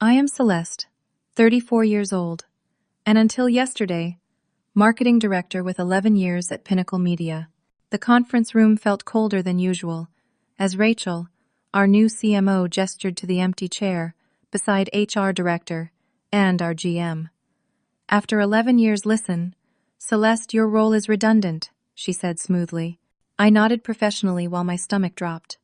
I am Celeste, 34 years old, and until yesterday, marketing director with 11 years at Pinnacle Media. The conference room felt colder than usual, as Rachel, our new CMO, gestured to the empty chair beside HR director and our GM. After 11 years, listen, Celeste, your role is redundant, she said smoothly. I nodded professionally while my stomach dropped.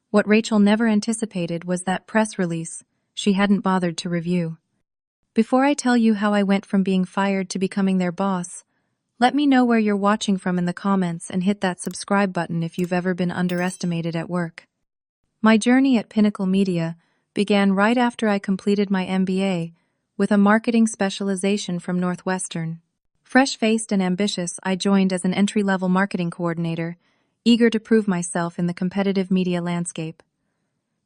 What Rachel never anticipated was that press release she hadn't bothered to review. Before I tell you how I went from being fired to becoming their boss, let me know where you're watching from in the comments and hit that subscribe button if you've ever been underestimated at work. My journey at Pinnacle Media began right after I completed my MBA with a marketing specialization from Northwestern. Fresh-faced and ambitious, I joined as an entry-level marketing coordinator, eager to prove myself in the competitive media landscape.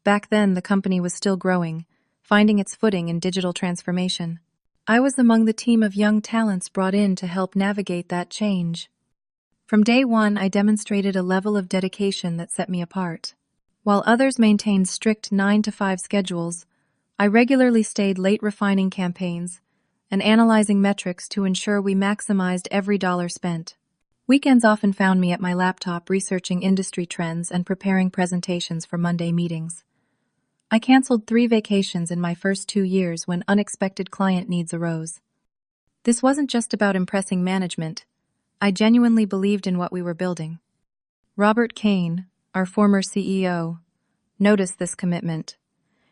Back then, the company was still growing, finding its footing in digital transformation. I was among the team of young talents brought in to help navigate that change. From day one, I demonstrated a level of dedication that set me apart. While others maintained strict 9-to-5 schedules, I regularly stayed late refining campaigns and analyzing metrics to ensure we maximized every dollar spent. Weekends often found me at my laptop researching industry trends and preparing presentations for Monday meetings. I canceled 3 vacations in my first 2 years when unexpected client needs arose. This wasn't just about impressing management. I genuinely believed in what we were building. Robert Kane, our former CEO, noticed this commitment.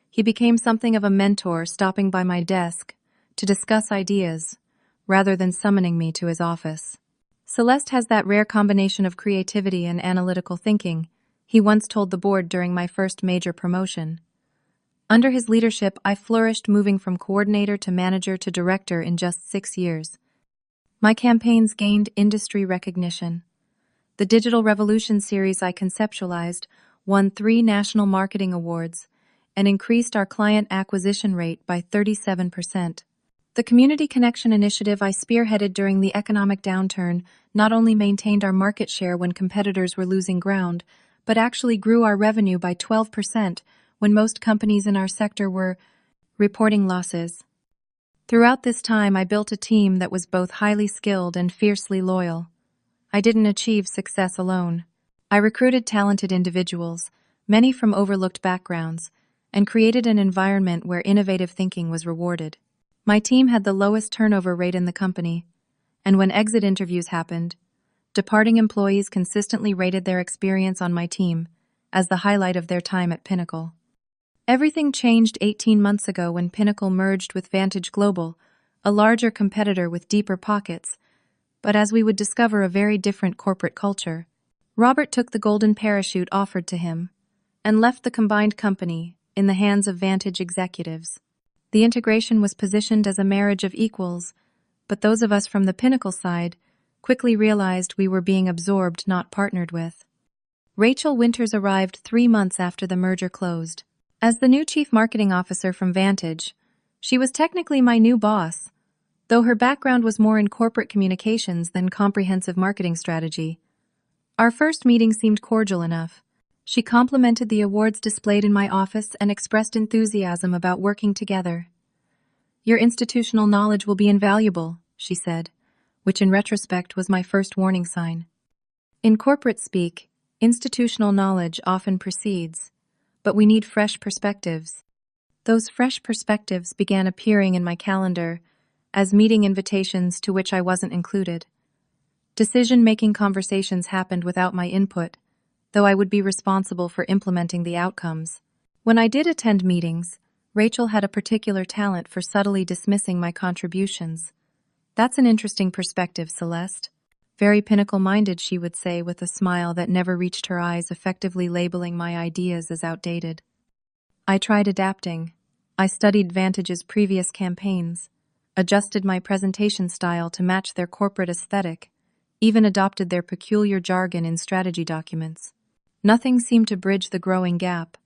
He became something of a mentor, stopping by my desk to discuss ideas rather than summoning me to his office. Celeste has that rare combination of creativity and analytical thinking, he once told the board during my first major promotion. Under his leadership, I flourished, moving from coordinator to manager to director in just 6 years. My campaigns gained industry recognition. The Digital Revolution series I conceptualized won 3 national marketing awards and increased our client acquisition rate by 37%. The Community Connection initiative I spearheaded during the economic downturn not only maintained our market share when competitors were losing ground, but actually grew our revenue by 12%, when most companies in our sector were reporting losses. Throughout this time, I built a team that was both highly skilled and fiercely loyal. I didn't achieve success alone. I recruited talented individuals, many from overlooked backgrounds, and created an environment where innovative thinking was rewarded. My team had the lowest turnover rate in the company, and when exit interviews happened, departing employees consistently rated their experience on my team as the highlight of their time at Pinnacle. Everything changed 18 months ago when Pinnacle merged with Vantage Global, a larger competitor with deeper pockets, but as we would discover, a very different corporate culture. Robert took the golden parachute offered to him and left the combined company in the hands of Vantage executives. The integration was positioned as a marriage of equals, but those of us from the Pinnacle side quickly realized we were being absorbed, not partnered with. Rachel Winters arrived 3 months after the merger closed. As the new chief marketing officer from Vantage, she was technically my new boss, though her background was more in corporate communications than comprehensive marketing strategy. Our first meeting seemed cordial enough. She complimented the awards displayed in my office and expressed enthusiasm about working together. "Your institutional knowledge will be invaluable," she said, which in retrospect was my first warning sign. In corporate speak, institutional knowledge often precedes, but we need fresh perspectives. Those fresh perspectives began appearing in my calendar as meeting invitations to which I wasn't included. Decision-making conversations happened without my input, though I would be responsible for implementing the outcomes. When I did attend meetings, Rachel had a particular talent for subtly dismissing my contributions. "That's an interesting perspective, Celeste. Very Pinnacle-minded," she would say with a smile that never reached her eyes, effectively labeling my ideas as outdated. I tried adapting. I studied Vantage's previous campaigns, adjusted my presentation style to match their corporate aesthetic, even adopted their peculiar jargon in strategy documents. Nothing seemed to bridge the growing gap.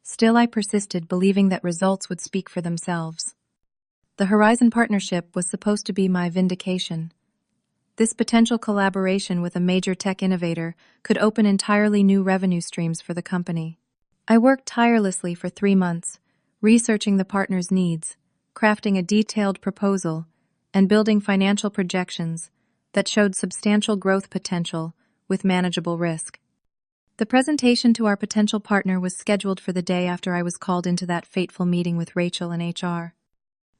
Still, I persisted, believing that results would speak for themselves. The Horizon partnership was supposed to be my vindication. This potential collaboration with a major tech innovator could open entirely new revenue streams for the company. I worked tirelessly for 3 months, researching the partner's needs, crafting a detailed proposal, and building financial projections that showed substantial growth potential with manageable risk. The presentation to our potential partner was scheduled for the day after I was called into that fateful meeting with Rachel and HR.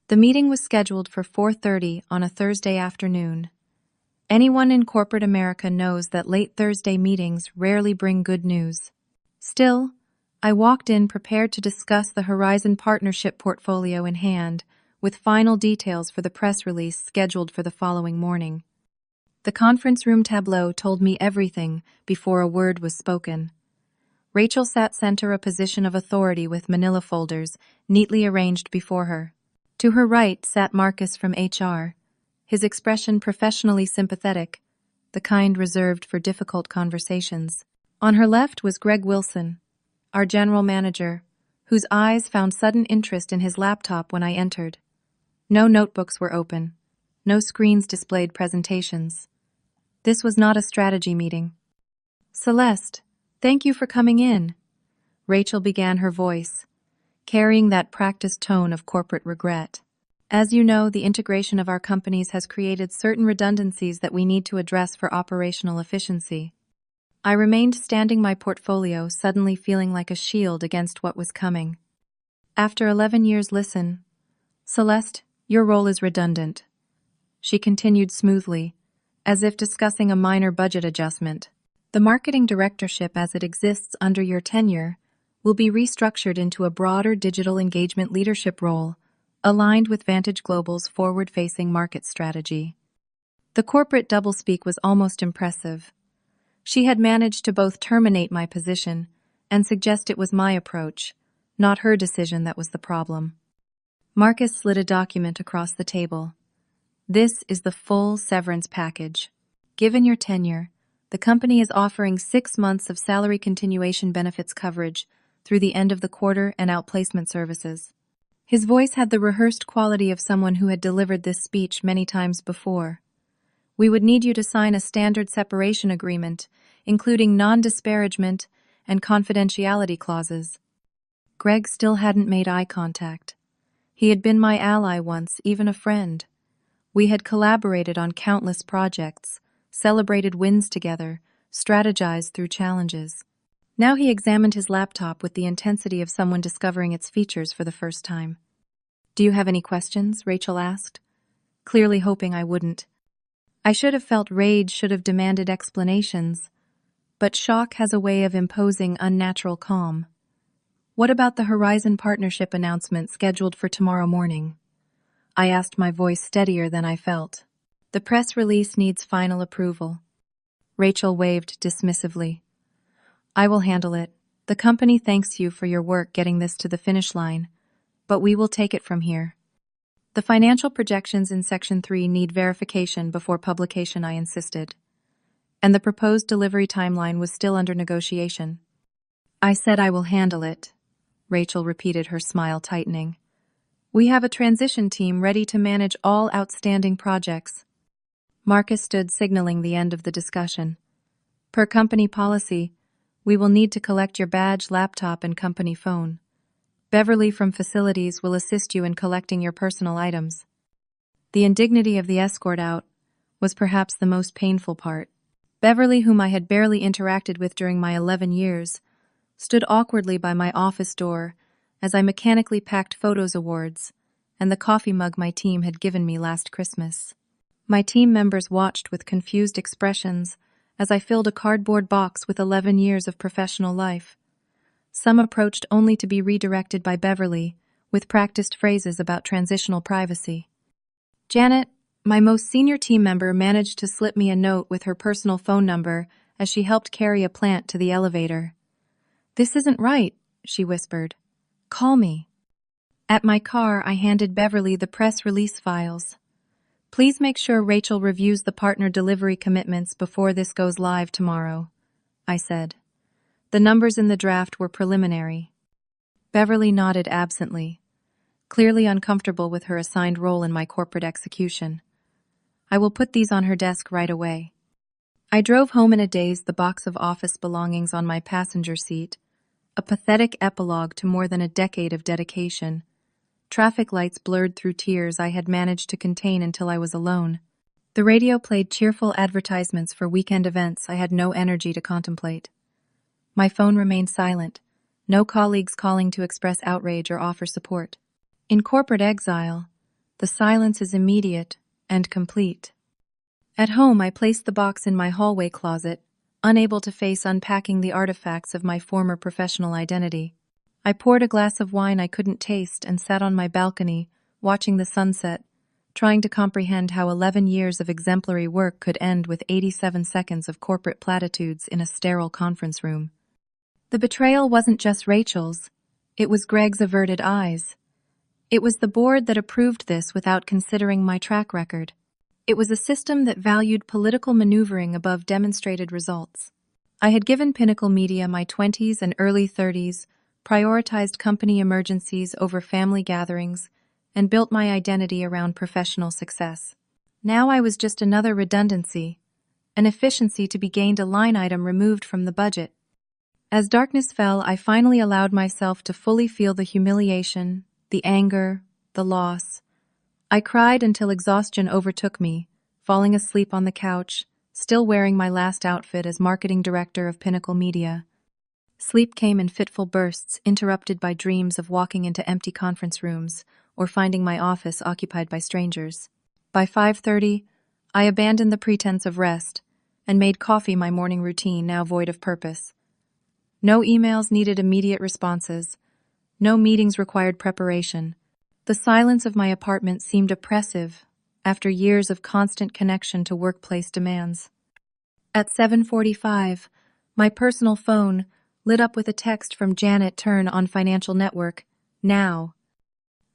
The meeting was scheduled for 4:30 on a Thursday afternoon. Anyone in corporate America knows that late Thursday meetings rarely bring good news. Still, I walked in prepared to discuss the Horizon Partnership portfolio in hand, with final details for the press release scheduled for the following morning. The conference room tableau told me everything before a word was spoken. Rachel sat center, a position of authority with manila folders neatly arranged before her. To her right sat Marcus from HR, his expression professionally sympathetic, the kind reserved for difficult conversations. On her left was Greg Wilson, our general manager, whose eyes found sudden interest in his laptop when I entered. No notebooks were open. No screens displayed presentations. This was not a strategy meeting. "Celeste, thank you for coming in," Rachel began, her voice carrying that practiced tone of corporate regret. "As you know, the integration of our companies has created certain redundancies that we need to address for operational efficiency." I remained standing, my portfolio suddenly feeling like a shield against what was coming. "After 11 years, listen. Celeste, your role is redundant," she continued smoothly, as if discussing a minor budget adjustment. "The marketing directorship as it exists under your tenure will be restructured into a broader digital engagement leadership role, aligned with Vantage Global's forward-facing market strategy." The corporate doublespeak was almost impressive. She had managed to both terminate my position and suggest it was my approach, not her decision, that was the problem. Marcus slid a document across the table. "This is the full severance package. Given your tenure, the company is offering 6 months of salary continuation benefits coverage through the end of the quarter and outplacement services." His voice had the rehearsed quality of someone who had delivered this speech many times before. "We would need you to sign a standard separation agreement, including non-disparagement and confidentiality clauses." Greg still hadn't made eye contact. He had been my ally once, even a friend. We had collaborated on countless projects, celebrated wins together, strategized through challenges. Now he examined his laptop with the intensity of someone discovering its features for the first time. "Do you have any questions?" Rachel asked, clearly hoping I wouldn't. I should have felt rage, should have demanded explanations, but shock has a way of imposing unnatural calm. "What about the Horizon Partnership announcement scheduled for tomorrow morning?" I asked, my voice steadier than I felt. "The press release needs final approval." Rachel waved dismissively. "I will handle it. The company thanks you for your work getting this to the finish line, but we will take it from here. The financial projections in Section 3 need verification before publication," I insisted. "And the proposed delivery timeline was still under negotiation." "I said I will handle it," Rachel repeated, her smile tightening. "We have a transition team ready to manage all outstanding projects." Marcus stood, signaling the end of the discussion. "Per company policy, we will need to collect your badge, laptop, and company phone. Beverly from facilities will assist you in collecting your personal items." The indignity of the escort out was perhaps the most painful part. Beverly, whom I had barely interacted with during my 11 years, stood awkwardly by my office door as I mechanically packed photos, awards, and the coffee mug my team had given me last Christmas. My team members watched with confused expressions as I filled a cardboard box with 11 years of professional life. Some approached only to be redirected by Beverly with practiced phrases about transitional privacy. Janet, my most senior team member, managed to slip me a note with her personal phone number as she helped carry a plant to the elevator. "This isn't right," she whispered. "Call me." At my car, I handed Beverly the press release files. "Please make sure Rachel reviews the partner delivery commitments before this goes live tomorrow," I said. The numbers in the draft were preliminary. Beverly nodded absently, clearly uncomfortable with her assigned role in my corporate execution. "I will put these on her desk right away." I drove home in a daze, the box of office belongings on my passenger seat, a pathetic epilogue to more than a decade of dedication. Traffic lights blurred through tears I had managed to contain until I was alone. The radio played cheerful advertisements for weekend events I had no energy to contemplate. My phone remained silent, no colleagues calling to express outrage or offer support. In corporate exile, the silence is immediate and complete. At home, I placed the box in my hallway closet, unable to face unpacking the artifacts of my former professional identity. I poured a glass of wine I couldn't taste and sat on my balcony, watching the sunset, trying to comprehend how 11 years of exemplary work could end with 87 seconds of corporate platitudes in a sterile conference room. The betrayal wasn't just Rachel's, it was Greg's averted eyes. It was the board that approved this without considering my track record. It was a system that valued political maneuvering above demonstrated results. I had given Pinnacle Media my 20s and early 30s, prioritized company emergencies over family gatherings, and built my identity around professional success. Now I was just another redundancy, an efficiency to be gained, a line item removed from the budget. As darkness fell, I finally allowed myself to fully feel the humiliation, the anger, the loss. I cried until exhaustion overtook me, falling asleep on the couch, still wearing my last outfit as marketing director of Pinnacle Media. Sleep came in fitful bursts, interrupted by dreams of walking into empty conference rooms or finding my office occupied by strangers. By 5:30, I abandoned the pretense of rest and made coffee my morning routine, now void of purpose. No emails needed immediate responses. No meetings required preparation. The silence of my apartment seemed oppressive after years of constant connection to workplace demands. At 7:45, my personal phone lit up with a text from Janet Turn on Financial Network. Now.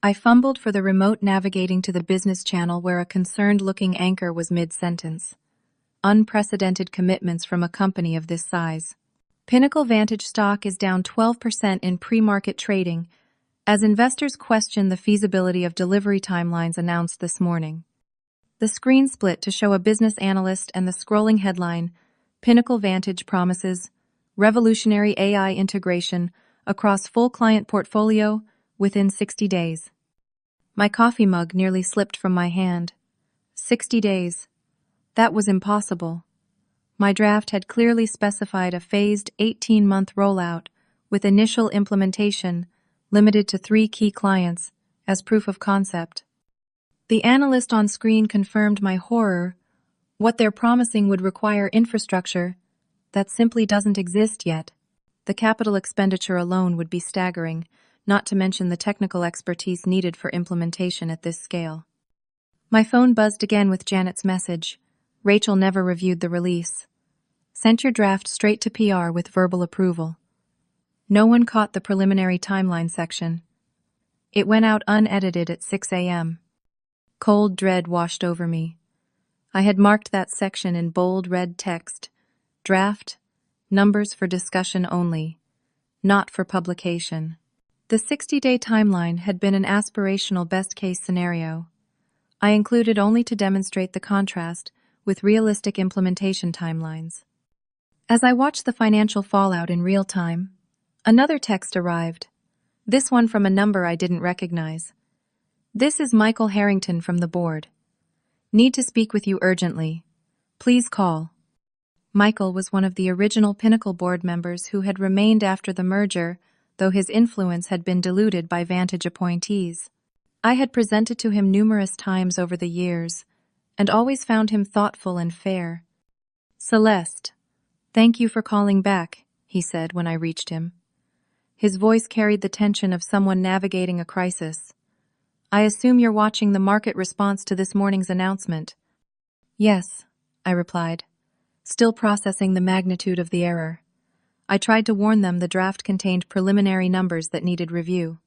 I fumbled for the remote, navigating to the business channel where a concerned-looking anchor was mid-sentence. Unprecedented commitments from a company of this size. Pinnacle Vantage stock is down 12% in pre-market trading as investors question the feasibility of delivery timelines announced this morning. The screen split to show a business analyst and the scrolling headline, Pinnacle Vantage promises revolutionary AI integration across full client portfolio within 60 days. My coffee mug nearly slipped from my hand. 60 days. That was impossible. My draft had clearly specified a phased 18-month rollout with initial implementation limited to 3 key clients as proof of concept. The analyst on screen confirmed my horror. What they're promising would require infrastructure that simply doesn't exist yet. The capital expenditure alone would be staggering, not to mention the technical expertise needed for implementation at this scale. My phone buzzed again with Janet's message. Rachel never reviewed the release. Sent your draft straight to PR with verbal approval. No one caught the preliminary timeline section. It went out unedited at 6 a.m. Cold dread washed over me. I had marked that section in bold red text. Draft, numbers for discussion only, not for publication. The 60-day timeline had been an aspirational best-case scenario. I included only to demonstrate the contrast with realistic implementation timelines. As I watched the financial fallout in real time, another text arrived, this one from a number I didn't recognize. This is Michael Harrington from the board. Need to speak with you urgently. Please call. Michael was one of the original Pinnacle board members who had remained after the merger, though his influence had been diluted by Vantage appointees. I had presented to him numerous times over the years, and always found him thoughtful and fair. Celeste, thank you for calling back, he said when I reached him. His voice carried the tension of someone navigating a crisis. I assume you're watching the market response to this morning's announcement. Yes, I replied, still processing the magnitude of the error. I tried to warn them the draft contained preliminary numbers that needed review.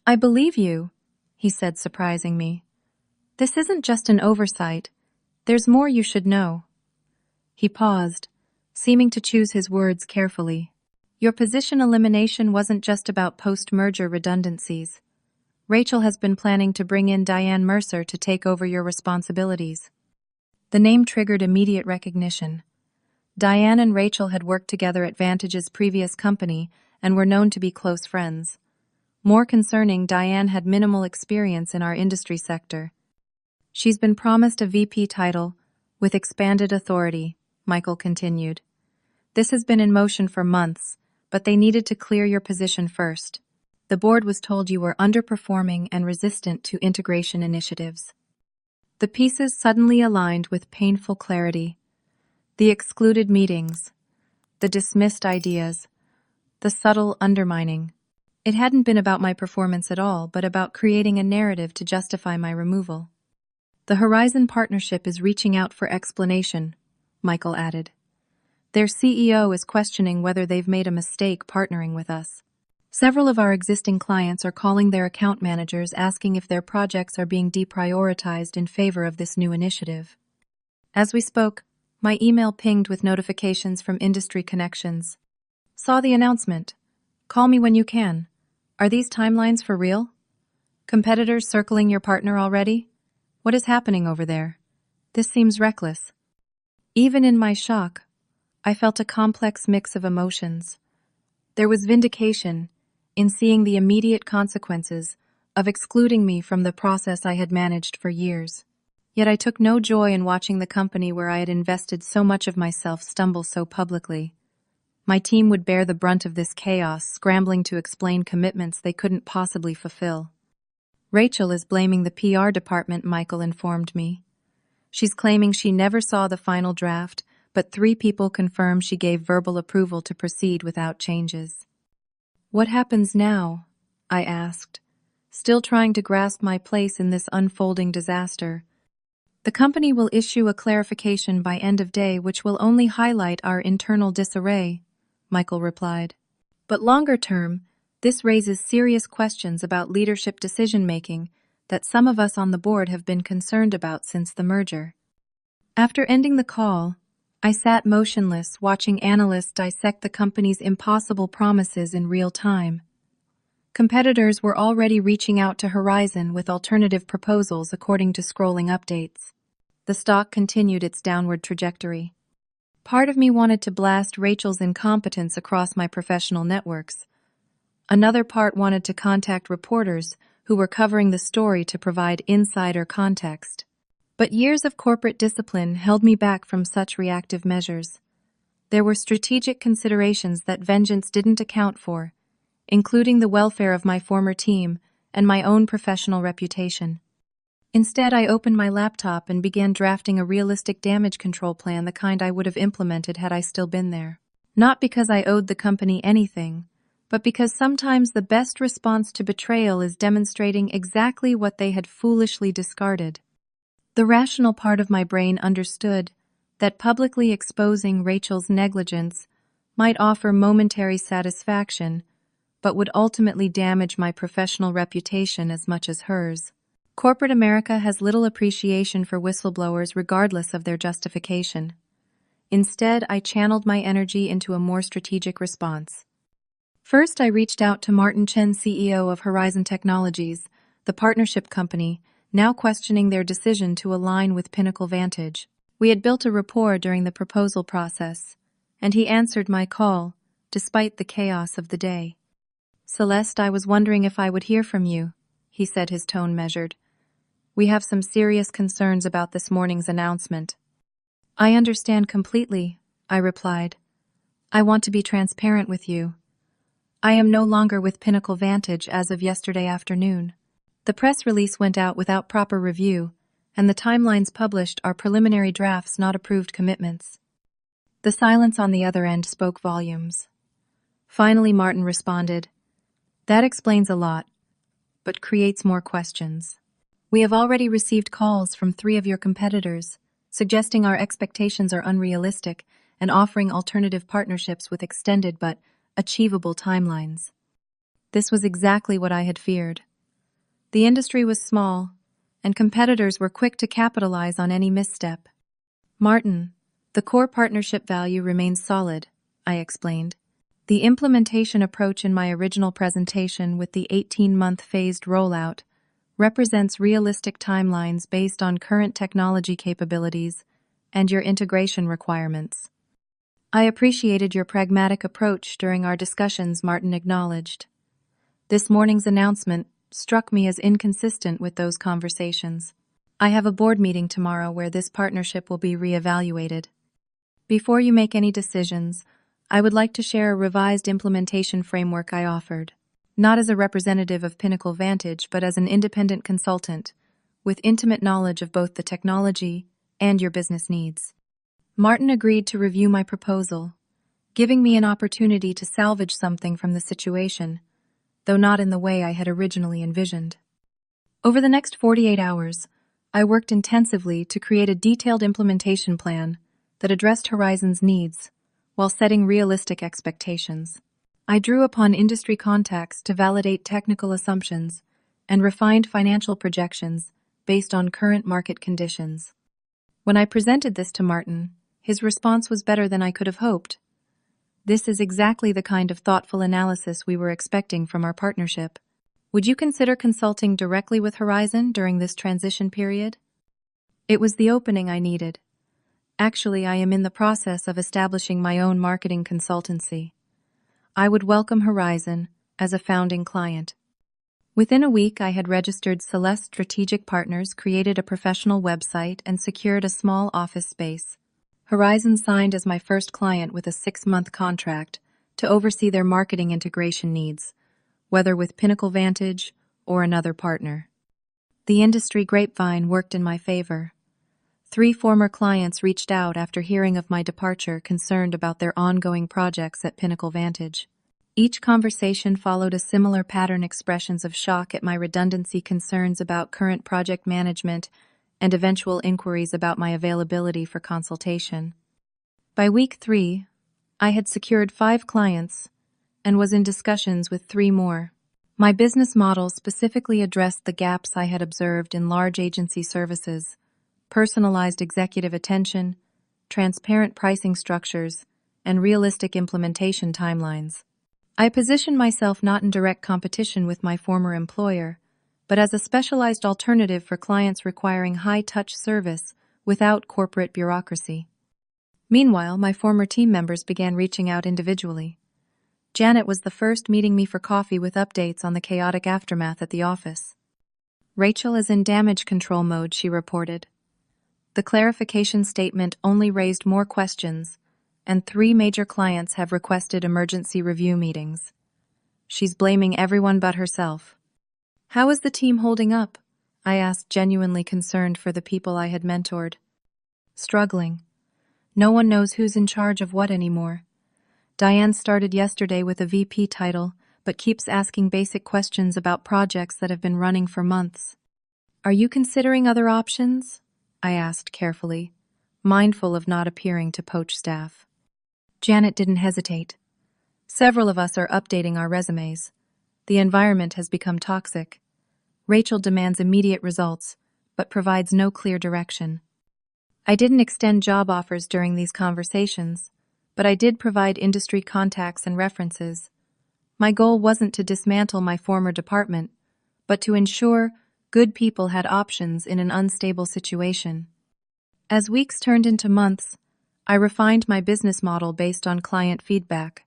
I believe you, he said, surprising me. This isn't just an oversight. There's more you should know. He paused, seeming to choose his words carefully. Your position elimination wasn't just about post-merger redundancies. Rachel has been planning to bring in Diane Mercer to take over your responsibilities. The name triggered immediate recognition. Diane and Rachel had worked together at Vantage's previous company and were known to be close friends. More concerning, Diane had minimal experience in our industry sector. She's been promised a VP title with expanded authority, Michael continued. This has been in motion for months, but they needed to clear your position first. The board was told you were underperforming and resistant to integration initiatives. The pieces suddenly aligned with painful clarity. The excluded meetings, the dismissed ideas, the subtle undermining. It hadn't been about my performance at all, but about creating a narrative to justify my removal. The Horizon Partnership is reaching out for explanation, Michael added. Their CEO is questioning whether they've made a mistake partnering with us. Several of our existing clients are calling their account managers asking if their projects are being deprioritized in favor of this new initiative. As we spoke, my email pinged with notifications from industry connections. Saw the announcement. Call me when you can. Are these timelines for real? Competitors circling your partner already? What is happening over there? This seems reckless. Even in my shock, I felt a complex mix of emotions. There was vindication in seeing the immediate consequences of excluding me from the process I had managed for years. Yet I took no joy in watching the company where I had invested so much of myself stumble so publicly. My team would bear the brunt of this chaos, scrambling to explain commitments they couldn't possibly fulfill. Rachel is blaming the PR department, Michael informed me. She's claiming she never saw the final draft, but 3 people confirm she gave verbal approval to proceed without changes. What happens now? I asked, still trying to grasp my place in this unfolding disaster. The company will issue a clarification by end of day which will only highlight our internal disarray, Michael replied. But longer term, this raises serious questions about leadership decision-making that some of us on the board have been concerned about since the merger. After ending the call, I sat motionless, watching analysts dissect the company's impossible promises in real time. Competitors were already reaching out to Horizon with alternative proposals according to scrolling updates. The stock continued its downward trajectory. Part of me wanted to blast Rachel's incompetence across my professional networks. Another part wanted to contact reporters who were covering the story to provide insider context. But years of corporate discipline held me back from such reactive measures. There were strategic considerations that vengeance didn't account for, including the welfare of my former team and my own professional reputation. Instead, I opened my laptop and began drafting a realistic damage control plan, the kind I would have implemented had I still been there. Not because I owed the company anything, but because sometimes the best response to betrayal is demonstrating exactly what they had foolishly discarded. The rational part of my brain understood that publicly exposing Rachel's negligence might offer momentary satisfaction, but would ultimately damage my professional reputation as much as hers. Corporate America has little appreciation for whistleblowers regardless of their justification. Instead, I channeled my energy into a more strategic response. First, I reached out to Martin Chen, CEO of Horizon Technologies, the partnership company, now questioning their decision to align with Pinnacle Vantage. We had built a rapport during the proposal process, and he answered my call, despite the chaos of the day. Celeste, I was wondering if I would hear from you, he said, his tone measured. We have some serious concerns about this morning's announcement. I understand completely, I replied. I want to be transparent with you. I am no longer with Pinnacle Vantage as of yesterday afternoon. The press release went out without proper review, and the timelines published are preliminary drafts, not approved commitments. The silence on the other end spoke volumes. Finally, Martin responded, That explains a lot, but creates more questions. We have already received calls from 3 of your competitors, suggesting our expectations are unrealistic and offering alternative partnerships with extended but achievable timelines. This was exactly what I had feared. The industry was small, and competitors were quick to capitalize on any misstep. Martin, the core partnership value remains solid, I explained. The implementation approach in my original presentation with the 18-month phased rollout represents realistic timelines based on current technology capabilities and your integration requirements. I appreciated your pragmatic approach during our discussions, Martin acknowledged. This morning's announcement struck me as inconsistent with those conversations. I have a board meeting tomorrow where this partnership will be reevaluated. Before you make any decisions, I would like to share a revised implementation framework I offered, not as a representative of Pinnacle Vantage, but as an independent consultant, with intimate knowledge of both the technology and your business needs. Martin agreed to review my proposal, giving me an opportunity to salvage something from the situation, though not in the way I had originally envisioned. Over the next 48 hours, I worked intensively to create a detailed implementation plan that addressed Horizon's needs while setting realistic expectations. I drew upon industry contacts to validate technical assumptions and refined financial projections based on current market conditions. When I presented this to Martin, his response was better than I could have hoped. This is exactly the kind of thoughtful analysis we were expecting from our partnership. Would you consider consulting directly with Horizon during this transition period? It was the opening I needed. Actually, I am in the process of establishing my own marketing consultancy. I would welcome Horizon as a founding client. Within a week, I had registered Solace Strategic Partners, created a professional website, and secured a small office space. Horizon signed as my first client with a 6-month contract to oversee their marketing integration needs, whether with Pinnacle Vantage or another partner. The industry grapevine worked in my favor. 3 former clients reached out after hearing of my departure, concerned about their ongoing projects at Pinnacle Vantage. Each conversation followed a similar pattern: expressions of shock at my redundancy, concerns about current project management, and eventual inquiries about my availability for consultation. By week 3, I had secured 5 clients and was in discussions with 3 more. My business model specifically addressed the gaps I had observed in large agency services: personalized executive attention, transparent pricing structures, and realistic implementation timelines. I positioned myself not in direct competition with my former employer, but as a specialized alternative for clients requiring high-touch service without corporate bureaucracy. Meanwhile, my former team members began reaching out individually. Janet was the first, meeting me for coffee with updates on the chaotic aftermath at the office. Rachel is in damage control mode, she reported. The clarification statement only raised more questions, and 3 major clients have requested emergency review meetings. She's blaming everyone but herself. How is the team holding up? I asked, genuinely concerned for the people I had mentored. Struggling. No one knows who's in charge of what anymore. Diane started yesterday with a VP title, but keeps asking basic questions about projects that have been running for months. Are you considering other options? I asked carefully, mindful of not appearing to poach staff. Janet didn't hesitate. Several of us are updating our resumes. The environment has become toxic. Rachel demands immediate results, but provides no clear direction. I didn't extend job offers during these conversations, but I did provide industry contacts and references. My goal wasn't to dismantle my former department, but to ensure good people had options in an unstable situation. As weeks turned into months, I refined my business model based on client feedback.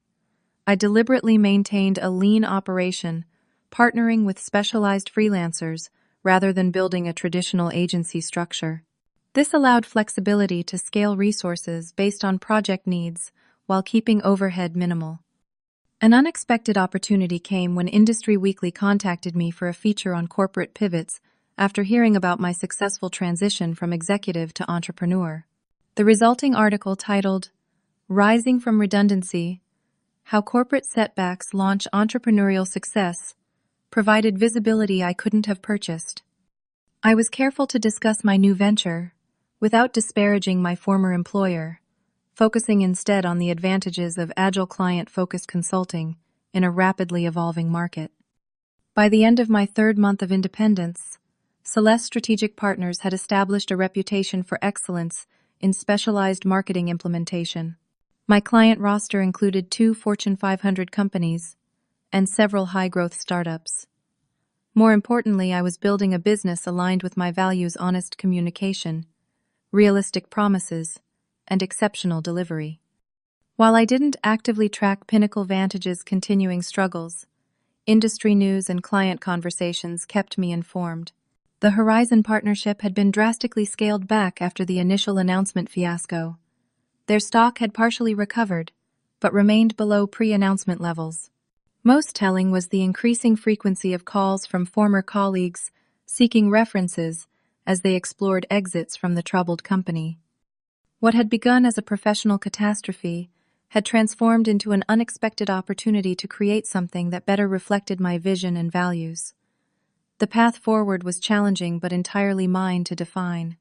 I deliberately maintained a lean operation, partnering with specialized freelancers rather than building a traditional agency structure. This allowed flexibility to scale resources based on project needs while keeping overhead minimal. An unexpected opportunity came when Industry Weekly contacted me for a feature on corporate pivots after hearing about my successful transition from executive to entrepreneur. The resulting article, titled "Rising from Redundancy: How Corporate Setbacks Launch Entrepreneurial Success," provided visibility I couldn't have purchased. I was careful to discuss my new venture without disparaging my former employer, focusing instead on the advantages of agile client-focused consulting in a rapidly evolving market. By the end of my 3rd month of independence, Solace Strategic Partners had established a reputation for excellence in specialized marketing implementation. My client roster included 2 Fortune 500 companies and several high-growth startups. More importantly, I was building a business aligned with my values: honest communication, realistic promises, and exceptional delivery. While I didn't actively track Pinnacle Vantage's continuing struggles, industry news and client conversations kept me informed. The Horizon partnership had been drastically scaled back after the initial announcement fiasco. Their stock had partially recovered, but remained below pre-announcement levels. Most telling was the increasing frequency of calls from former colleagues seeking references as they explored exits from the troubled company. What had begun as a professional catastrophe had transformed into an unexpected opportunity to create something that better reflected my vision and values. The path forward was challenging but entirely mine to define.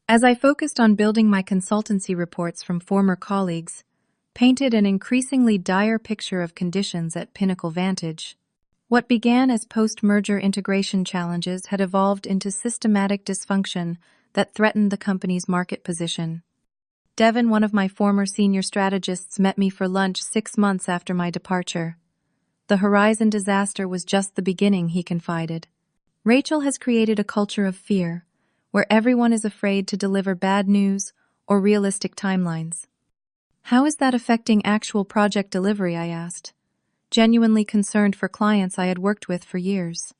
As I focused on building my consultancy reports from former colleagues, painted an increasingly dire picture of conditions at Pinnacle Vantage. What began as post-merger integration challenges had evolved into systematic dysfunction that threatened the company's market position. Devin, one of my former senior strategists, met me for lunch 6 months after my departure. The Horizon disaster was just the beginning, he confided. Rachel has created a culture of fear, where everyone is afraid to deliver bad news or realistic timelines. How is that affecting actual project delivery? I asked, genuinely concerned for clients I had worked with for years.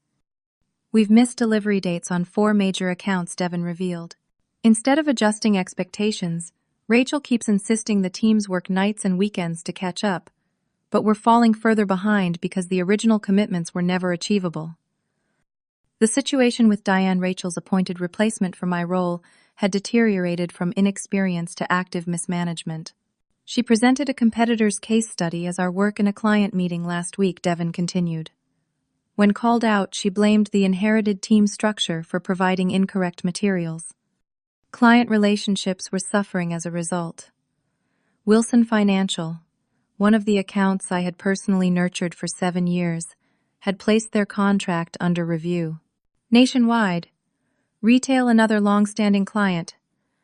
We've missed delivery dates on 4 major accounts, Devin revealed. Instead of adjusting expectations, Rachel keeps insisting the teams work nights and weekends to catch up, but we're falling further behind because the original commitments were never achievable. The situation with Diane, Rachel's appointed replacement for my role, had deteriorated from inexperience to active mismanagement. She presented a competitor's case study as our work in a client meeting last week, Devin continued. When called out, she blamed the inherited team structure for providing incorrect materials. Client relationships were suffering as a result. Wilson Financial, one of the accounts I had personally nurtured for 7 years, had placed their contract under review. Nationwide, Retail, another long-standing client,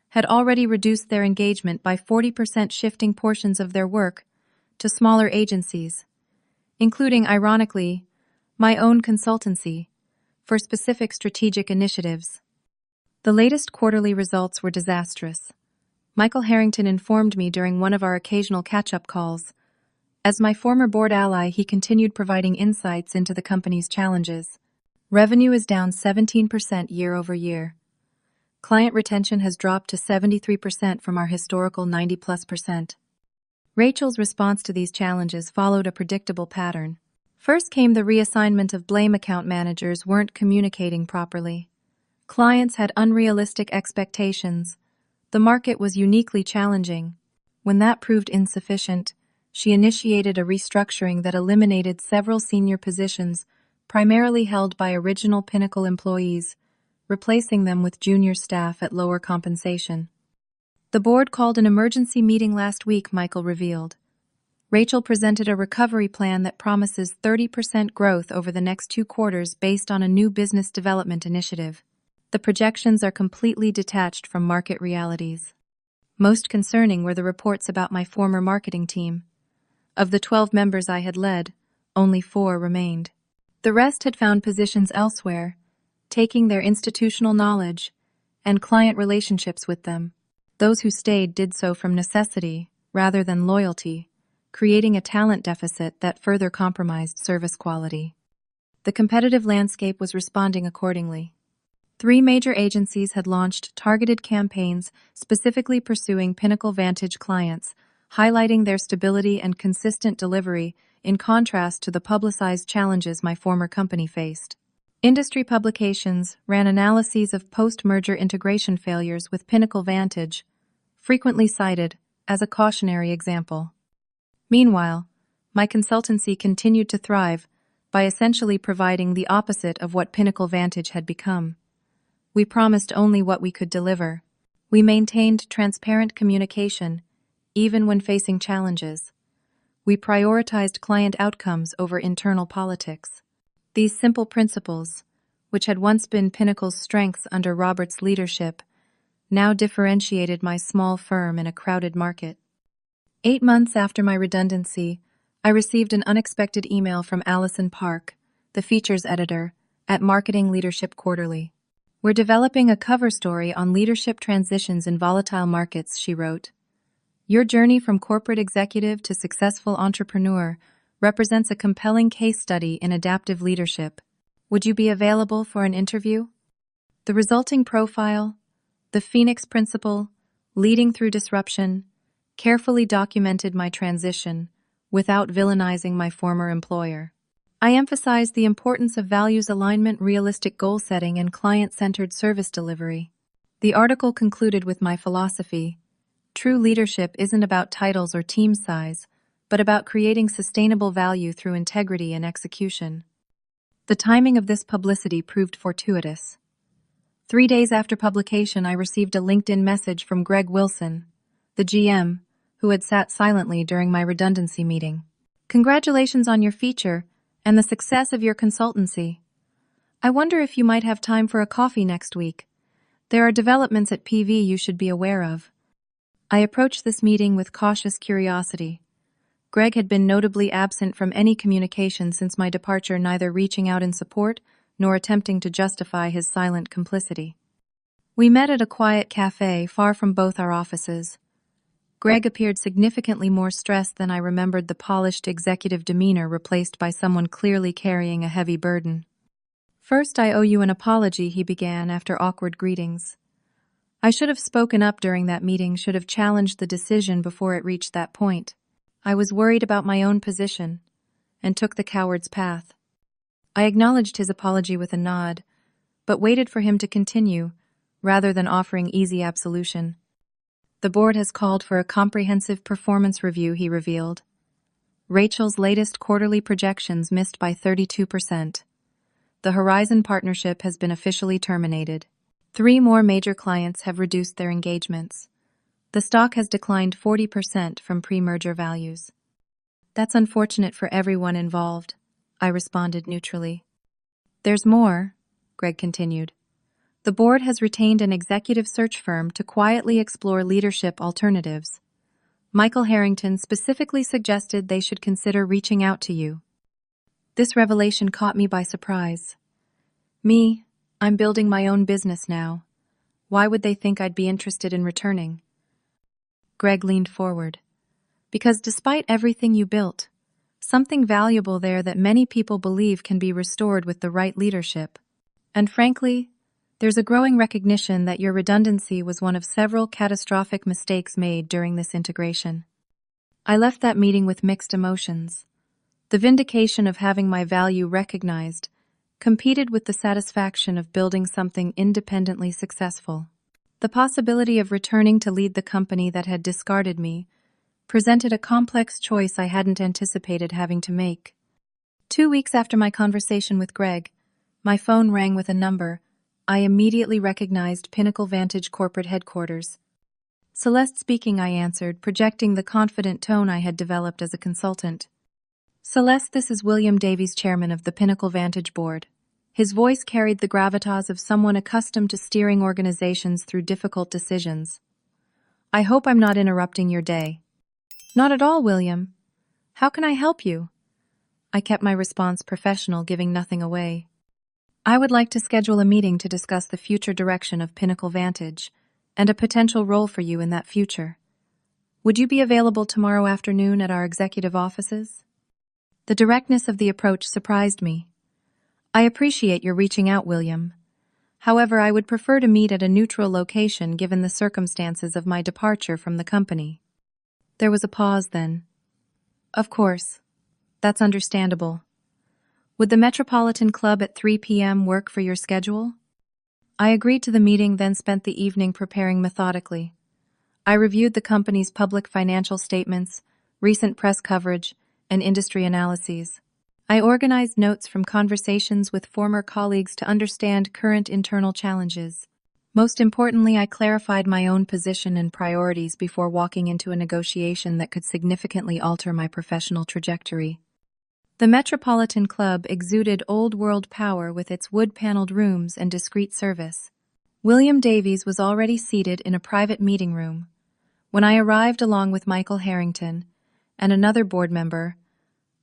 had already reduced their engagement by 40%, shifting portions of their work to smaller agencies, including, ironically, my own consultancy, for specific strategic initiatives. The latest quarterly results were disastrous. Michael Harrington informed me during one of our occasional catch-up calls. As my former board ally, he continued providing insights into the company's challenges. Revenue is down 17% year-over-year. Client retention has dropped to 73% from our historical 90+%. Rachel's response to these challenges followed a predictable pattern. First came the reassignment of blame. Account managers weren't communicating properly. Clients had unrealistic expectations. The market was uniquely challenging. When that proved insufficient, she initiated a restructuring that eliminated several senior positions, primarily held by original Pinnacle employees, replacing them with junior staff at lower compensation. The board called an emergency meeting last week, Michael revealed. Rachel presented a recovery plan that promises 30% growth over the next 2 quarters based on a new business development initiative. The projections are completely detached from market realities. Most concerning were the reports about my former marketing team. Of the 12 members I had led, only 4 remained. The rest had found positions elsewhere, taking their institutional knowledge and client relationships with them. Those who stayed did so from necessity rather than loyalty, creating a talent deficit that further compromised service quality. The competitive landscape was responding accordingly. 3 major agencies had launched targeted campaigns specifically pursuing Pinnacle Vantage clients, highlighting their stability and consistent delivery in contrast to the publicized challenges my former company faced. Industry publications ran analyses of post-merger integration failures with Pinnacle Vantage, frequently cited as a cautionary example. Meanwhile, my consultancy continued to thrive by essentially providing the opposite of what Pinnacle Vantage had become. We promised only what we could deliver. We maintained transparent communication, even when facing challenges. We prioritized client outcomes over internal politics. These simple principles, which had once been Pinnacle's strengths under Robert's leadership, now differentiated my small firm in a crowded market. 8 months after my redundancy, I received an unexpected email from Allison Park, the features editor, at Marketing Leadership Quarterly. "We're developing a cover story on leadership transitions in volatile markets," she wrote. Your journey from corporate executive to successful entrepreneur represents a compelling case study in adaptive leadership. Would you be available for an interview? The resulting profile, the Phoenix Principle, leading through disruption, carefully documented my transition without villainizing my former employer. I emphasized the importance of values alignment, realistic goal setting, and client-centered service delivery. The article concluded with my philosophy: true leadership isn't about titles or team size, but about creating sustainable value through integrity and execution. The timing of this publicity proved fortuitous. 3 days after publication, I received a LinkedIn message from Greg Wilson, the GM, who had sat silently during my redundancy meeting. Congratulations on your feature and the success of your consultancy. I wonder if you might have time for a coffee next week. There are developments at PV you should be aware of. I approached this meeting with cautious curiosity. Greg had been notably absent from any communication since my departure, neither reaching out in support nor attempting to justify his silent complicity. We met at a quiet cafe far from both our offices. Greg appeared significantly more stressed than I remembered, the polished executive demeanor replaced by someone clearly carrying a heavy burden. First, I owe you an apology, he began after awkward greetings. I should have spoken up during that meeting, should have challenged the decision before it reached that point. I was worried about my own position and took the coward's path. I acknowledged his apology with a nod, but waited for him to continue, rather than offering easy absolution. The board has called for a comprehensive performance review, he revealed. Rachel's latest quarterly projections missed by 32%. The Horizon partnership has been officially terminated. 3 more major clients have reduced their engagements. The stock has declined 40% from pre-merger values. That's unfortunate for everyone involved, I responded neutrally. There's more, Greg continued. The board has retained an executive search firm to quietly explore leadership alternatives. Michael Harrington specifically suggested they should consider reaching out to you. This revelation caught me by surprise. I'm building my own business now. Why would they think I'd be interested in returning? Greg leaned forward. Because despite everything you built, something valuable there that many people believe can be restored with the right leadership. And frankly, there's a growing recognition that your redundancy was one of several catastrophic mistakes made during this integration. I left that meeting with mixed emotions. The vindication of having my value recognized competed with the satisfaction of building something independently successful. The possibility of returning to lead the company that had discarded me presented a complex choice I hadn't anticipated having to make. 2 weeks after my conversation with Greg, my phone rang with a number I immediately recognized: Pinnacle Vantage corporate headquarters. Celeste speaking, I answered, projecting the confident tone I had developed as a consultant. Celeste, this is William Davies, chairman of the Pinnacle Vantage board. His voice carried the gravitas of someone accustomed to steering organizations through difficult decisions. I hope I'm not interrupting your day. Not at all, William. How can I help you? I kept my response professional, giving nothing away. I would like to schedule a meeting to discuss the future direction of Pinnacle Vantage and a potential role for you in that future. Would you be available tomorrow afternoon at our executive offices? The directness of the approach surprised me. I appreciate your reaching out, William. However, I would prefer to meet at a neutral location given the circumstances of my departure from the company. There was a pause then. Of course. That's understandable. Would the Metropolitan Club at 3 p.m. work for your schedule? I agreed to the meeting, then spent the evening preparing methodically. I reviewed the company's public financial statements, recent press coverage, and industry analyses. I organized notes from conversations with former colleagues to understand current internal challenges. Most importantly, I clarified my own position and priorities before walking into a negotiation that could significantly alter my professional trajectory. The Metropolitan Club exuded old-world power with its wood-paneled rooms and discreet service. William Davies was already seated in a private meeting room. When I arrived along with Michael Harrington and another board member,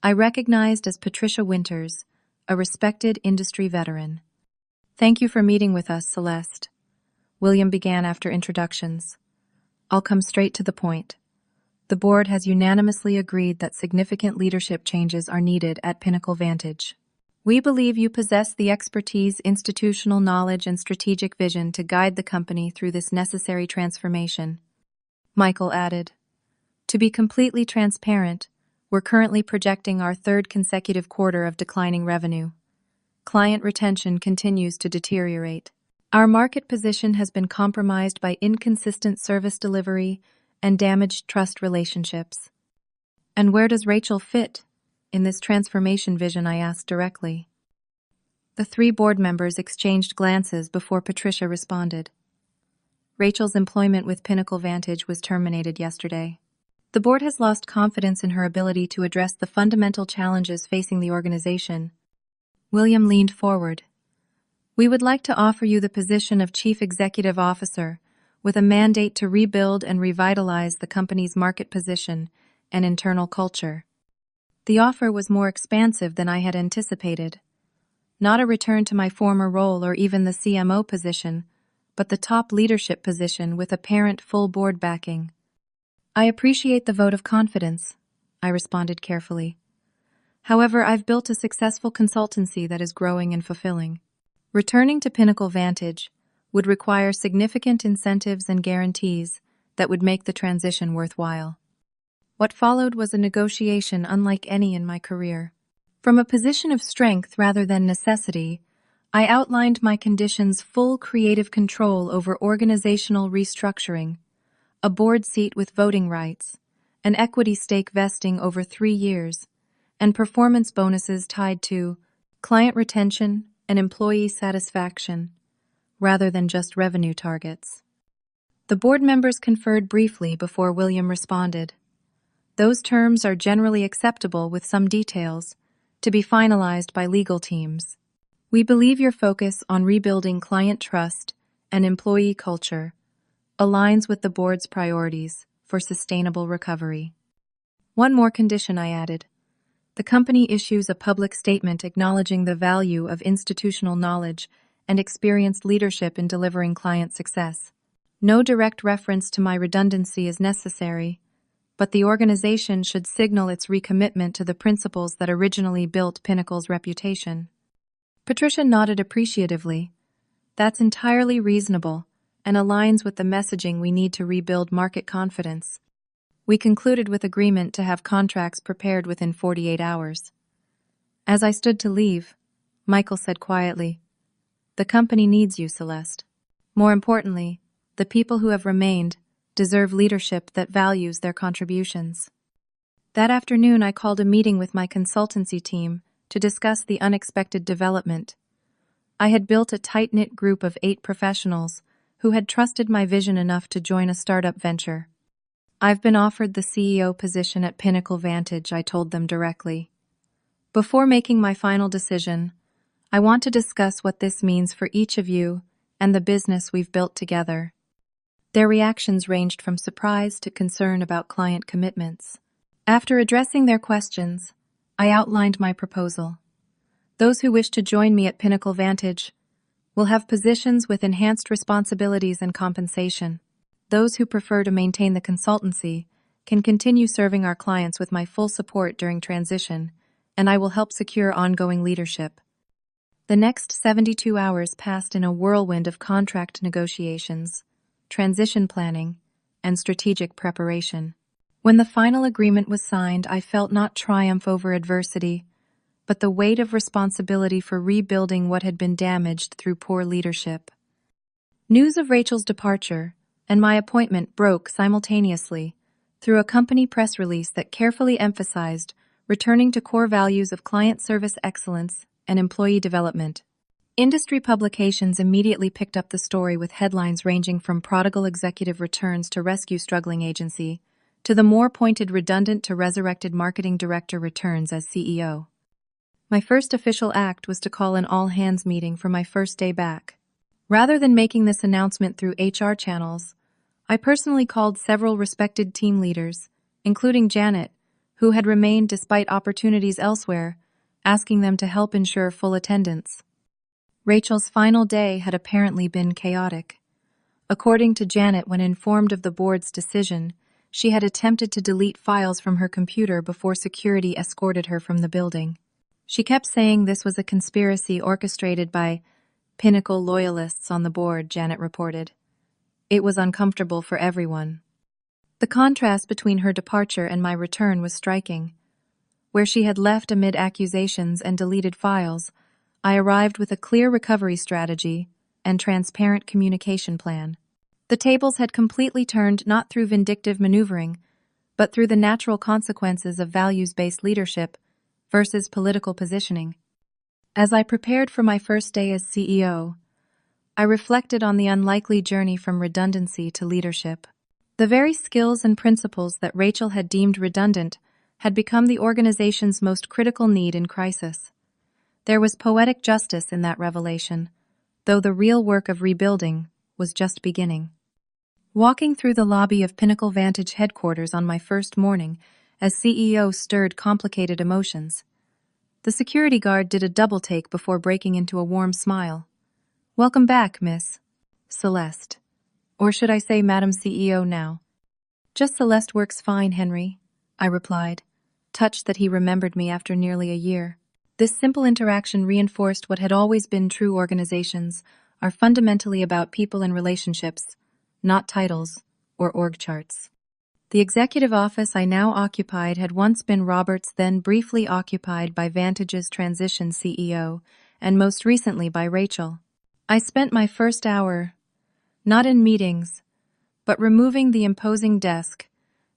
I recognized as Patricia Winters, a respected industry veteran. Thank you for meeting with us, Celeste. William began after introductions. I'll come straight to the point. The board has unanimously agreed that significant leadership changes are needed at Pinnacle Vantage. We believe you possess the expertise, institutional knowledge, and strategic vision to guide the company through this necessary transformation. Michael added, "To be completely transparent, we're currently projecting our third consecutive quarter of declining revenue. Client retention continues to deteriorate. Our market position has been compromised by inconsistent service delivery and damaged trust relationships." "And where does Rachel fit in this transformation vision?" I asked directly. The three board members exchanged glances before Patricia responded. "Rachel's employment with Pinnacle Vantage was terminated yesterday. The board has lost confidence in her ability to address the fundamental challenges facing the organization." William leaned forward. "We would like to offer you the position of Chief Executive Officer, with a mandate to rebuild and revitalize the company's market position and internal culture." The offer was more expansive than I had anticipated. Not a return to my former role or even the CMO position, but the top leadership position with apparent full board backing. "I appreciate the vote of confidence," I responded carefully. "However, I've built a successful consultancy that is growing and fulfilling. Returning to Pinnacle Vantage would require significant incentives and guarantees that would make the transition worthwhile." What followed was a negotiation unlike any in my career. From a position of strength rather than necessity, I outlined my conditions: full creative control over organizational restructuring, a board seat with voting rights, an equity stake vesting over 3 years, and performance bonuses tied to client retention and employee satisfaction, rather than just revenue targets. The board members conferred briefly before William responded. "Those terms are generally acceptable, with some details to be finalized by legal teams. We believe your focus on rebuilding client trust and employee culture aligns with the board's priorities for sustainable recovery." "One more condition," I added. "The company issues a public statement acknowledging the value of institutional knowledge and experienced leadership in delivering client success. No direct reference to my redundancy is necessary, but the organization should signal its recommitment to the principles that originally built Pinnacle's reputation." Patricia nodded appreciatively. "That's entirely reasonable and aligns with the messaging we need to rebuild market confidence." We concluded with agreement to have contracts prepared within 48 hours. As I stood to leave, Michael said quietly, "The company needs you, Celeste. More importantly, the people who have remained deserve leadership that values their contributions." That afternoon, I called a meeting with my consultancy team to discuss the unexpected development. I had built a tight-knit group of 8 professionals who had trusted my vision enough to join a startup venture. "I've been offered the CEO position at Pinnacle Vantage," I told them directly. "Before making my final decision, I want to discuss what this means for each of you and the business we've built together." Their reactions ranged from surprise to concern about client commitments. After addressing their questions, I outlined my proposal. Those who wish to join me at Pinnacle Vantage will have positions with enhanced responsibilities and compensation. Those who prefer to maintain the consultancy can continue serving our clients with my full support during transition, and I will help secure ongoing leadership. The next 72 hours passed in a whirlwind of contract negotiations, transition planning, and strategic preparation. When the final agreement was signed, I felt not triumph over adversity, but the weight of responsibility for rebuilding what had been damaged through poor leadership. News of Rachel's departure and my appointment broke simultaneously through a company press release that carefully emphasized returning to core values of client service excellence and employee development. Industry publications immediately picked up the story with headlines ranging from "Prodigal Executive Returns to Rescue Struggling Agency" to the more pointed "Redundant to Resurrected Marketing Director Returns as CEO." My first official act was to call an all-hands meeting for my first day back. Rather than making this announcement through HR channels, I personally called several respected team leaders, including Janet, who had remained despite opportunities elsewhere, asking them to help ensure full attendance. Rachel's final day had apparently been chaotic. According to Janet, when informed of the board's decision, She had attempted to delete files from her computer before security escorted her from the building. She kept saying this was a conspiracy orchestrated by Pinnacle loyalists on the board, Janet reported. It was uncomfortable for everyone. The contrast between her departure and my return was striking. Where she had left amid accusations and deleted files, I arrived with a clear recovery strategy and transparent communication plan. The tables had completely turned not through vindictive maneuvering, but through the natural consequences of values-based leadership versus political positioning. As I prepared for my first day as CEO, I reflected on the unlikely journey from redundancy to leadership. The very skills and principles that Rachel had deemed redundant had become the organization's most critical need in crisis. There was poetic justice in that revelation, though the real work of rebuilding was just beginning. Walking through the lobby of Pinnacle Vantage headquarters on my first morning as CEO stirred complicated emotions. The security guard did a double-take before breaking into a warm smile. "Welcome back, Miss Celeste. Or should I say Madam CEO now?" "Just Celeste works fine, Henry," I replied, touched that he remembered me after nearly a year. This simple interaction reinforced what had always been true: organizations are fundamentally about people and relationships, not titles or org charts. The executive office I now occupied had once been Robert's, then briefly occupied by Vantage's transition CEO, and most recently by Rachel. I spent my first hour, not in meetings, but removing the imposing desk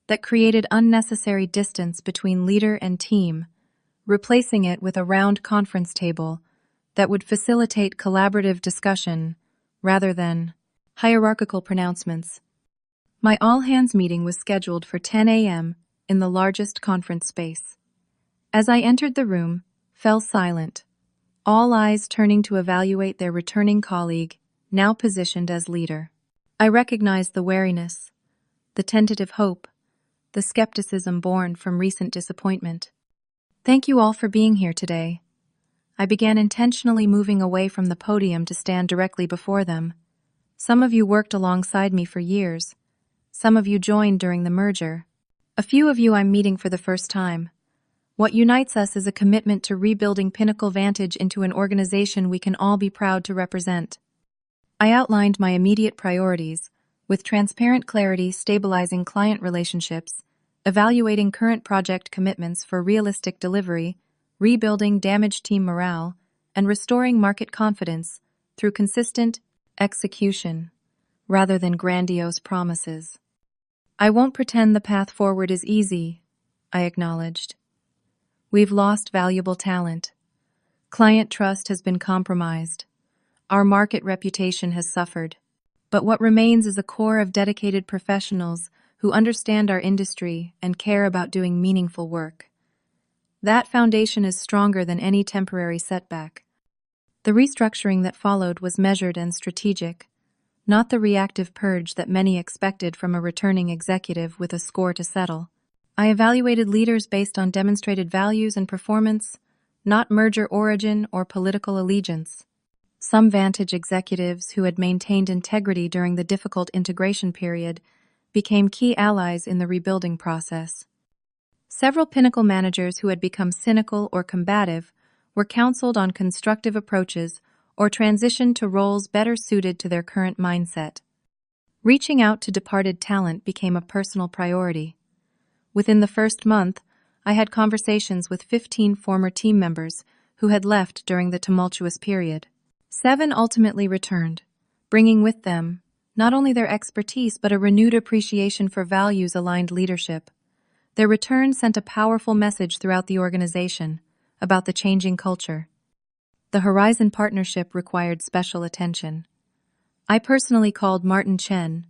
that created unnecessary distance between leader and team, replacing it with a round conference table that would facilitate collaborative discussion rather than hierarchical pronouncements. My all-hands meeting was scheduled for 10 a.m. in the largest conference space. As I entered the room, fell silent, all eyes turning to evaluate their returning colleague, now positioned as leader. I recognized the wariness, the tentative hope, the skepticism born from recent disappointment. "Thank you all for being here today." I began intentionally moving away from the podium to stand directly before them. "Some of you worked alongside me for years. Some of you joined during the merger. A few of you I'm meeting for the first time. What unites us is a commitment to rebuilding Pinnacle Vantage into an organization we can all be proud to represent." I outlined my immediate priorities, with transparent clarity: stabilizing client relationships, evaluating current project commitments for realistic delivery, rebuilding damaged team morale, and restoring market confidence through consistent execution rather than grandiose promises. "I won't pretend the path forward is easy," I acknowledged. "We've lost valuable talent. Client trust has been compromised. Our market reputation has suffered. But what remains is a core of dedicated professionals who understand our industry and care about doing meaningful work. That foundation is stronger than any temporary setback." The restructuring that followed was measured and strategic, not the reactive purge that many expected from a returning executive with a score to settle. I evaluated leaders based on demonstrated values and performance, not merger origin or political allegiance. Some Vantage executives who had maintained integrity during the difficult integration period became key allies in the rebuilding process. Several Pinnacle managers who had become cynical or combative were counseled on constructive approaches or transitioned to roles better suited to their current mindset. Reaching out to departed talent became a personal priority. Within the first month, I had conversations with 15 former team members who had left during the tumultuous period. 7 ultimately returned, bringing with them not only their expertise but a renewed appreciation for values-aligned leadership. Their return sent a powerful message throughout the organization about the changing culture. The Horizon partnership required special attention. I personally called Martin Chen,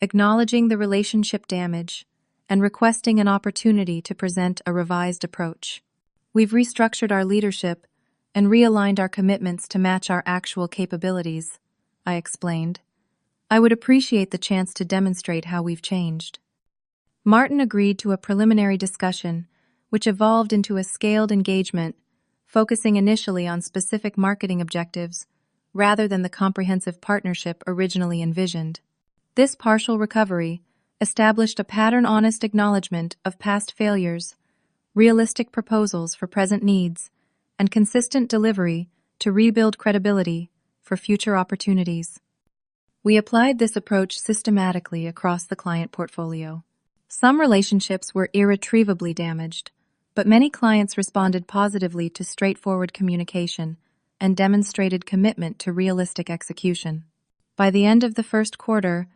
acknowledging the relationship damage and requesting an opportunity to present a revised approach. "We've restructured our leadership and realigned our commitments to match our actual capabilities," I explained. "I would appreciate the chance to demonstrate how we've changed." Martin agreed to a preliminary discussion, which evolved into a scaled engagement, focusing initially on specific marketing objectives rather than the comprehensive partnership originally envisioned. This partial recovery, established a pattern-honest acknowledgement of past failures, realistic proposals for present needs, and consistent delivery to rebuild credibility for future opportunities. We applied this approach systematically across the client portfolio. Some relationships were irretrievably damaged, but many clients responded positively to straightforward communication and demonstrated commitment to realistic execution. By the end of the first quarter,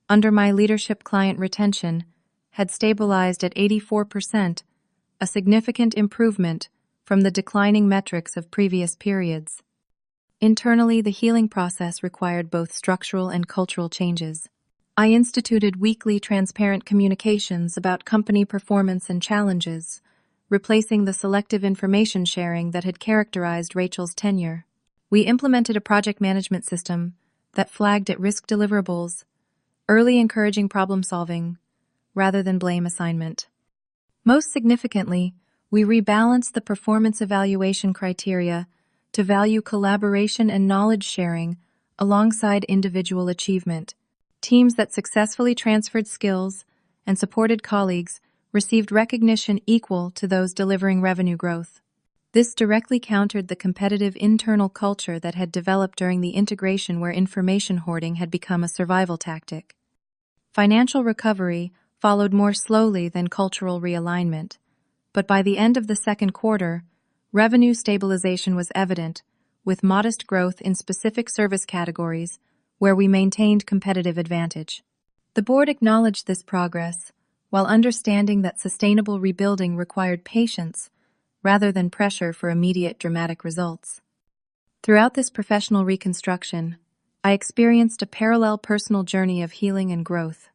under my leadership, client retention had stabilized at 84%, a significant improvement from the declining metrics of previous periods. Internally, the healing process required both structural and cultural changes. I instituted weekly transparent communications about company performance and challenges, replacing the selective information sharing that had characterized Rachel's tenure. We implemented a project management system that flagged at-risk deliverables, early encouraging problem-solving rather than blame assignment. Most significantly, we rebalanced the performance evaluation criteria to value collaboration and knowledge sharing alongside individual achievement. Teams that successfully transferred skills and supported colleagues received recognition equal to those delivering revenue growth. This directly countered the competitive internal culture that had developed during the integration, where information hoarding had become a survival tactic. Financial recovery followed more slowly than cultural realignment, but by the end of the second quarter, revenue stabilization was evident, with modest growth in specific service categories where we maintained competitive advantage. The board acknowledged this progress, while understanding that sustainable rebuilding required patience rather than pressure for immediate dramatic results. Throughout this professional reconstruction, I experienced a parallel personal journey of healing and growth.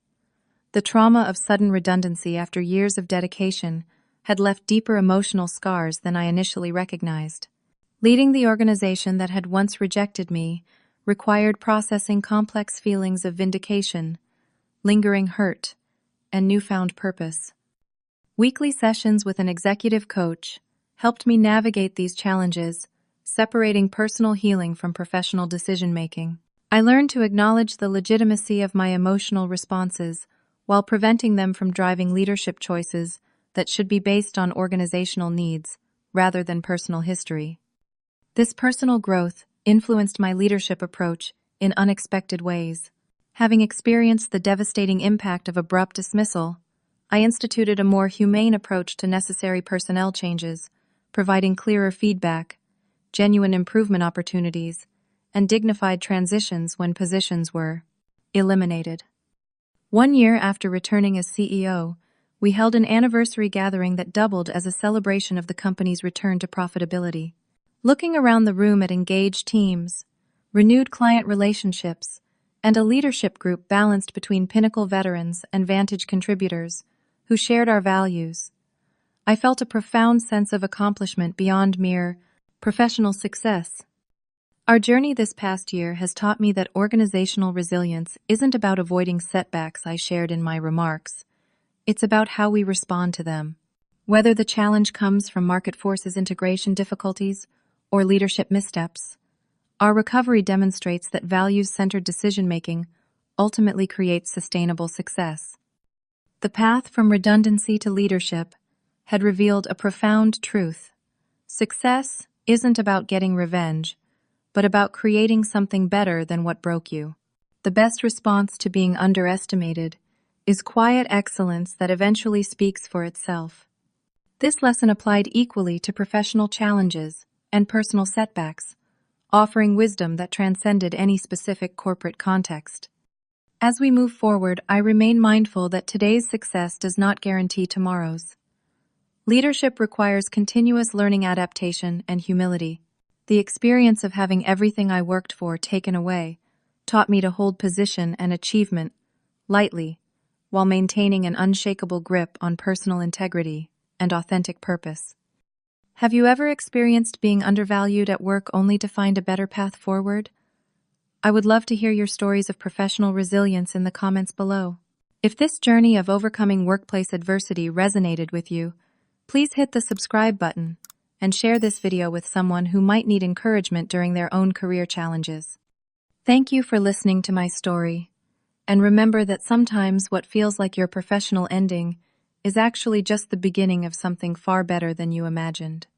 The trauma of sudden redundancy after years of dedication had left deeper emotional scars than I initially recognized. Leading the organization that had once rejected me required processing complex feelings of vindication, lingering hurt, and newfound purpose. Weekly sessions with an executive coach helped me navigate these challenges, separating personal healing from professional decision-making. I learned to acknowledge the legitimacy of my emotional responses while preventing them from driving leadership choices that should be based on organizational needs rather than personal history. This personal growth influenced my leadership approach in unexpected ways. Having experienced the devastating impact of abrupt dismissal, I instituted a more humane approach to necessary personnel changes, providing clearer feedback, genuine improvement opportunities, and dignified transitions when positions were eliminated. 1 year after returning as CEO, we held an anniversary gathering that doubled as a celebration of the company's return to profitability. Looking around the room at engaged teams, renewed client relationships, and a leadership group balanced between Pinnacle veterans and Vantage contributors who shared our values, I felt a profound sense of accomplishment beyond mere professional success. Our journey this past year has taught me that organizational resilience isn't about avoiding setbacks I shared in my remarks. It's about how we respond to them. Whether the challenge comes from market forces, integration difficulties, or leadership missteps, our recovery demonstrates that values-centered decision-making ultimately creates sustainable success. The path from redundancy to leadership had revealed a profound truth. Success isn't about getting revenge, but about creating something better than what broke you. The best response to being underestimated is quiet excellence that eventually speaks for itself. This lesson applied equally to professional challenges and personal setbacks, offering wisdom that transcended any specific corporate context. As we move forward, I remain mindful that today's success does not guarantee tomorrow's. Leadership requires continuous learning, adaptation, and humility. The experience of having everything I worked for taken away taught me to hold position and achievement lightly, while maintaining an unshakable grip on personal integrity and authentic purpose. Have you ever experienced being undervalued at work only to find a better path forward? I would love to hear your stories of professional resilience in the comments below. If this journey of overcoming workplace adversity resonated with you, please hit the subscribe button and share this video with someone who might need encouragement during their own career challenges. Thank you for listening to my story, And remember that sometimes what feels like your professional ending is actually just the beginning of something far better than you imagined.